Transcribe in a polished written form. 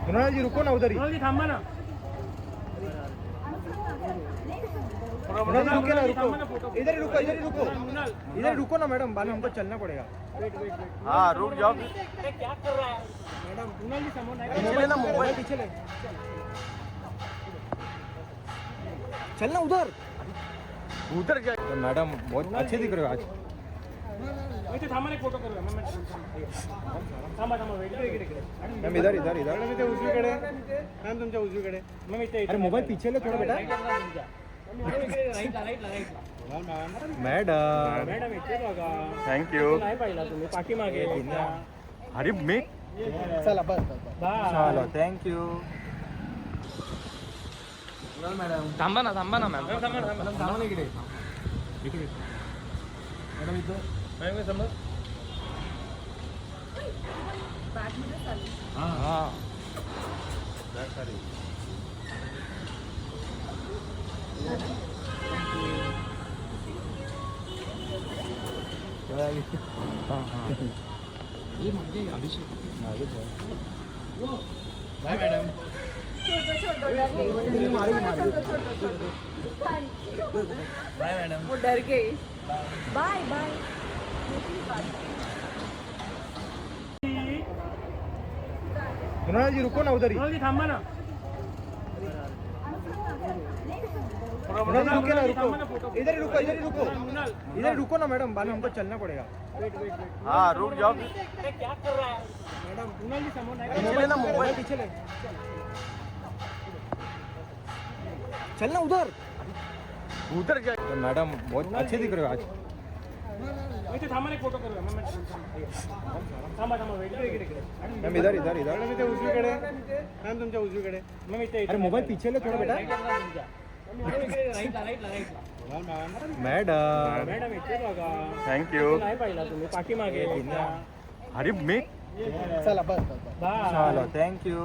मृणाल जी रुको ना उधर ही। मृणाल जी थांबा ना. मृणाल जी रुके ना, रुको इधर ही रुको, इधर ही रुको, इधर ही रुको ना मैडम, बाद में हमको चलना पड़ेगा. हाँ रुक जाओ. क्या कर रहा है मैडम? मृणाल जी समोर नाही. मोबाइल ना, मोबाइल पीछे ले. चल ना उधर. उधर क्या? तो मैडम बहुत अच्छे दिख रहे हो आज. इथे थांबा ना, एक फोटो करूया. मॅम थांबा थांबा वेट. मॅम इधर इधर इधर. मॅम इथे उजवीकडे. मॅम तुमच्या उजवीकडे. मॅम इथे. अरे मोबाईल पीछे ले थोड़ा बेटा. मैडम मॅडम इथे बघा. थँक्यू. नाही पाहिला तुम्ही, पाठीमागे तुमच्या. अरे मी चला बस. बाय. चलो थँक्यू. थांबा ना मॅम. थांबा ना इकडे. मॅडम इथं. मॅम समोर. हां बाय मॅडम. Bye madam. वो डर गई. Bye bye. मृणाल जी रुको ना उधर ही. मृणाल जी थांबा ना. मृणाल जी रुके ना, रुको इधर ही रुको, इधर ही रुको, इधर ही रुको ना मैडम, बाद में हमको चलना पड़ेगा. हाँ रुक जाओ. क्या कर रहा है मैडम? मृणाल जी समोर नाही. मोबाइल ना, मोबाइल पीछे ले. चल ना उधर. उधर क्या? तो मैडम बहुत अच्छे दिख रहे हो आज. इथे थांबा ना, एक फोटो करूया. मॅम थांबा थांबा वेट. मॅम इधर इधर इधर. मॅम इथे उजवीकडे. मॅम तुमच्या उजवीकडे. मॅम इथे. अरे मोबाईल पीछे ले थोड़ा बेटा. मैडम मॅडम इथे बघा. थँक्यू. नाही पाहिला तुम्ही, पाठीमागे तुमच्या. अरे मी चला बस. बाय. चलो थँक्यू.